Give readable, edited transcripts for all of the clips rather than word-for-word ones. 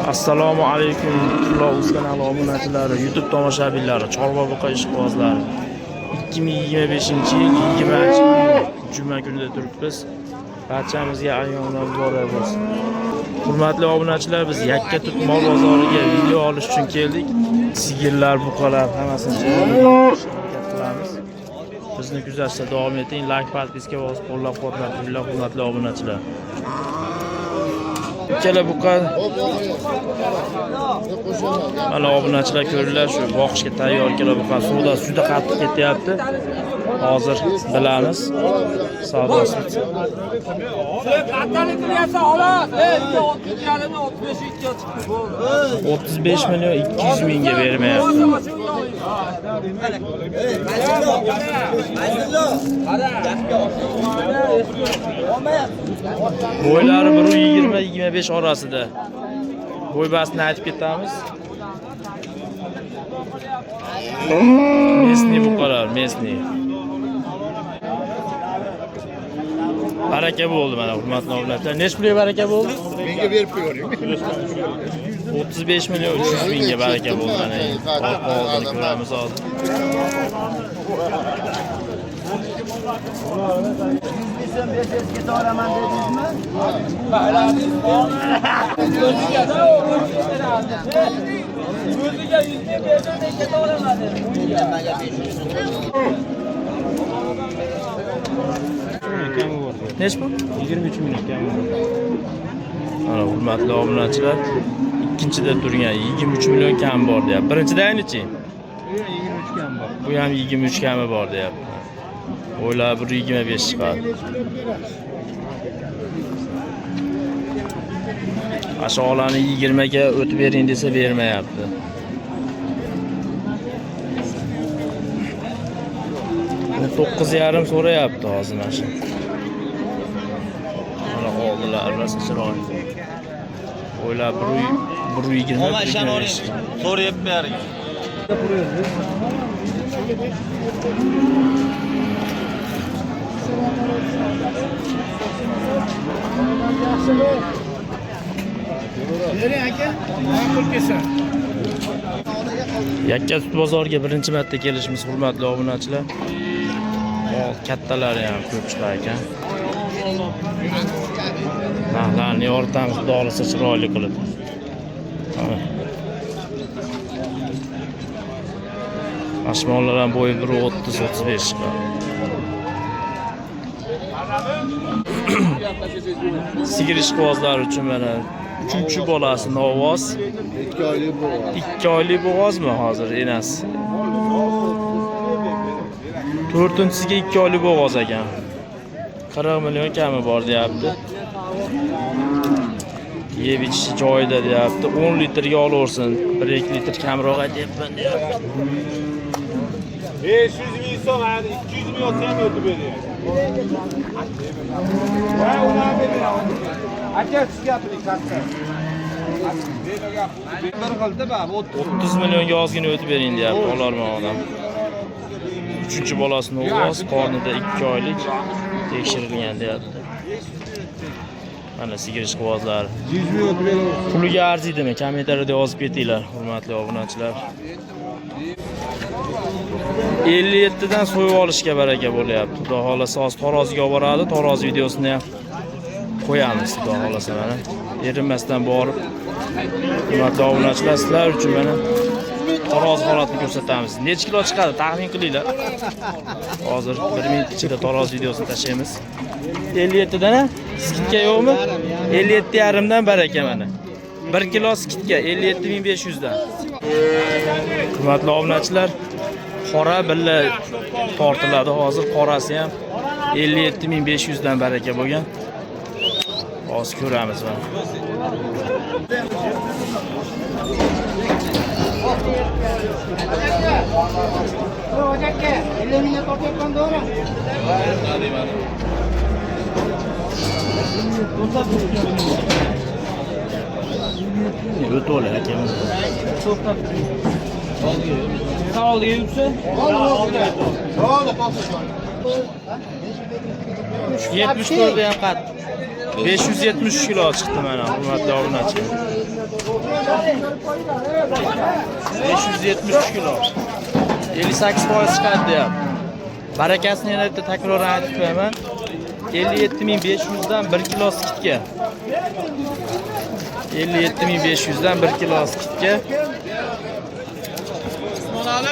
Assalomu alaykum Ulug'uz kanali obunachilari, YouTube tomoshabinlari, Chorva buqa ishqibozlari. 2025-yil 20-juma kunida turibmiz. Barchamizga ayyomlar muborak bo'lsin. Hurmatli obunachilar, biz Yakka tut mol bozoriga video olish uchun keldik. Sigirlar, buqalar hammasini qilamiz. Bizni kuzatishda davom eting. Like, podpiska bosib qo'llab-quvvatlanglar, hurmatli obunachilar. Ikkala buqa mana obunachilar ko'ringlar, shu boqishga tayyor ikkala buqa. Savdo juda qattiq ketyapti. Hozir bilamiz savdosi. Qanchalik qilyapsan xolos? 35 million 200 mingga bermayapti. Bo'ylari 1.20-25 orasida. Bo'ybasini aytib ketamiz. Mesni buqalar, mesni. Baraka bo'ldi mana hurmatli obunachilar. Nech pulga baraka bo'ldi? Menga berib qo'ying. 35 million 300 mingga baraka bo'ldi mana. Hozir ko'ramiz hozir. Nech bu? 23 minut kami. Mana hurmatli obunachilar, ikkinchida turgan 23 million kam bor deyapti. Birinchida nechi? 23 kam bor. Bu ham 23 kami bor deyapti. O'ylar 1.25 chiqadi. Asholarini 20 ga o'tib bering desa bermayapti. Bu 9.5 so'rayapti hozir mana shu. Mana oldilar rosa chiroyli. O'ylar 1.20. Ama işan oraya soruya bering. Yakka tut bozoriga birinchi marta kelishimiz hurmatli obunachilar. Kattalari ham ko'p chiqar ekan. Narxlarni yoritamiz, xudo xolasa chiroyli qilib. Ashmonlar ham bo'yi 1.30-35 chiqadi. Sigir ishqibozlari uchun mana 3-chi bolasi Novoz. 2 oylik bo'g'oz. 2 oylik bo'g'ozmi hozir enas? 4-chisiga 2 oylik bo'g'oz ekan. 40 million kami bor deyapti. Yeb ichishi joyida deyapti. 10 litrga olaversin. 1-2 litr kamroq aytyapman deyapti. 500 ming so'm, 200 ming olsa ham o'tib beryapti. Va ular beradi. Aka siz gapiring katta. Bir xilda bab 30 millionga ozgina o'tib bering deyapti olarman odam. 3-chi bolasi Novoz, qornida 2 oylik tekshirilgan deyapti. Mana sigir ishqibozlari. 100 ming o'tib beraversin. Puliga arziydimi? Kommentariyada yozib ketinglar, hurmatli obunachilar. 57 dan so'yib olishga baraka bo'lyapti. Xudo xolasa hozir Taroziga olib boradi. Taroz videosini ham qo'yamiz, xudo xolasa mana. Erinmasdan borib hurmatli obunachilar, sizlar uchun mana Taroz holatini ko'rsatamiz. Necha kilo chiqadi? Taxmin qilinglar. Hozir 1 minut ichida Taroz videosini tashlaymiz. 57 dan skitka yo'qmi? 57,5 dan baraka mana. 1 kilo skitka 57.500 dan. Hurmatli obunachilar, qora billa tortiladi. Hozir qorasi ham 57.500 dan baraka bo'lgan. Hozir ko'ramiz mana. Hocakka 50 mingga tortayotgan to'g'ri. O'tib olar ekan. Oldiga yursin. Oldi, 74 da ham qat. 573 kilo chiqdi mana, hurmatli obunachilar. 573 kilo. 58% chiqadi deyapti. Barakasini yana bitta takror aytib qo'yaman. 57500 dan 1 kilo skidga. 57500 dan 1 kilo skidga.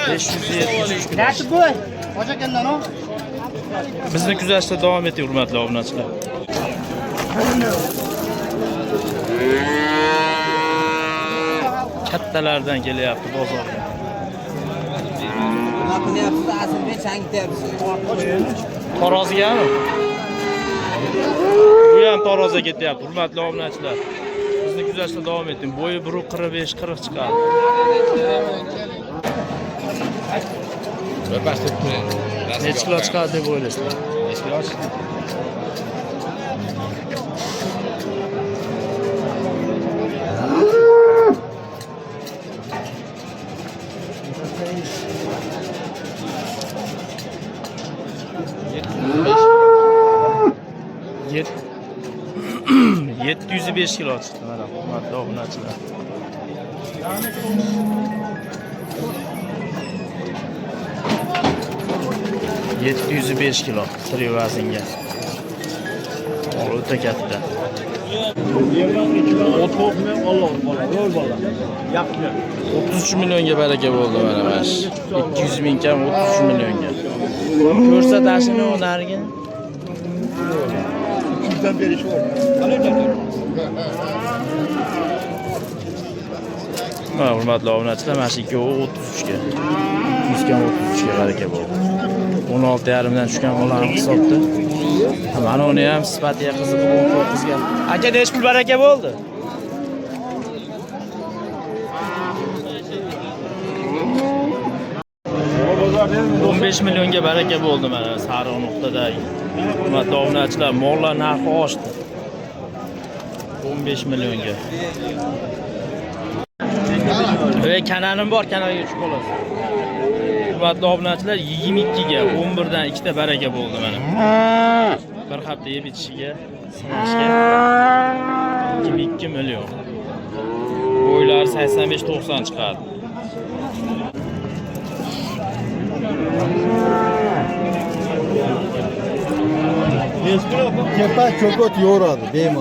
573 kilo. Yaxshi bo'y. Hojakandan o. Bizni kuzatishda davom eting, hurmatli obunachilar. Kattalardan kelyapti bozorga. Nima qilyapsiz? Aslida changityapsiz. Tarozigami? Bu ham taroziga ketyapti, hurmatli obunachilar. Bizni kuzatishda davom eting. Bo'yi 1.45-40 chiqadi. Necha kilo chiqadi deb o'ylaysizlar? Necha kilo chiqadi? Yet 705 kilo chiqdi mana, hurmatli obunachilar. Yetti yuz besh kilo tirik vaznga. O'ta katta. 33 millionga baraka bo'ldi mana mash. 200 ming kam 33 millionga. Ko'rsatashini o'nargin. 200'den beri şu var. Mana hurmatli obunachilar, mana shu ikkovi 33 ga. 100 kam 33 ga baraka bo'ldi. 16,5 dan tushgan ularning hisobda. Mana uni ham sifatiga qiziqib 19 ga. Aka, nech pul baraka bo'ldi? $15 millionga baraka bo'ldi mana sariq nuqtadagi. Hurmatli obunachilar, mollar narxi oshdi. 15 millionga. Ve kanalim bor, kanalga tushib qolasiz. Hurmatli obunachilar, 22 ga 11 dan 2 ta baraka bo'ldi mana. Bir hafta yeb itishiga, sinashga 22 million. Bo'ylar 85-90 chiqadi. Kepa ko'kot yo'radi bemalol.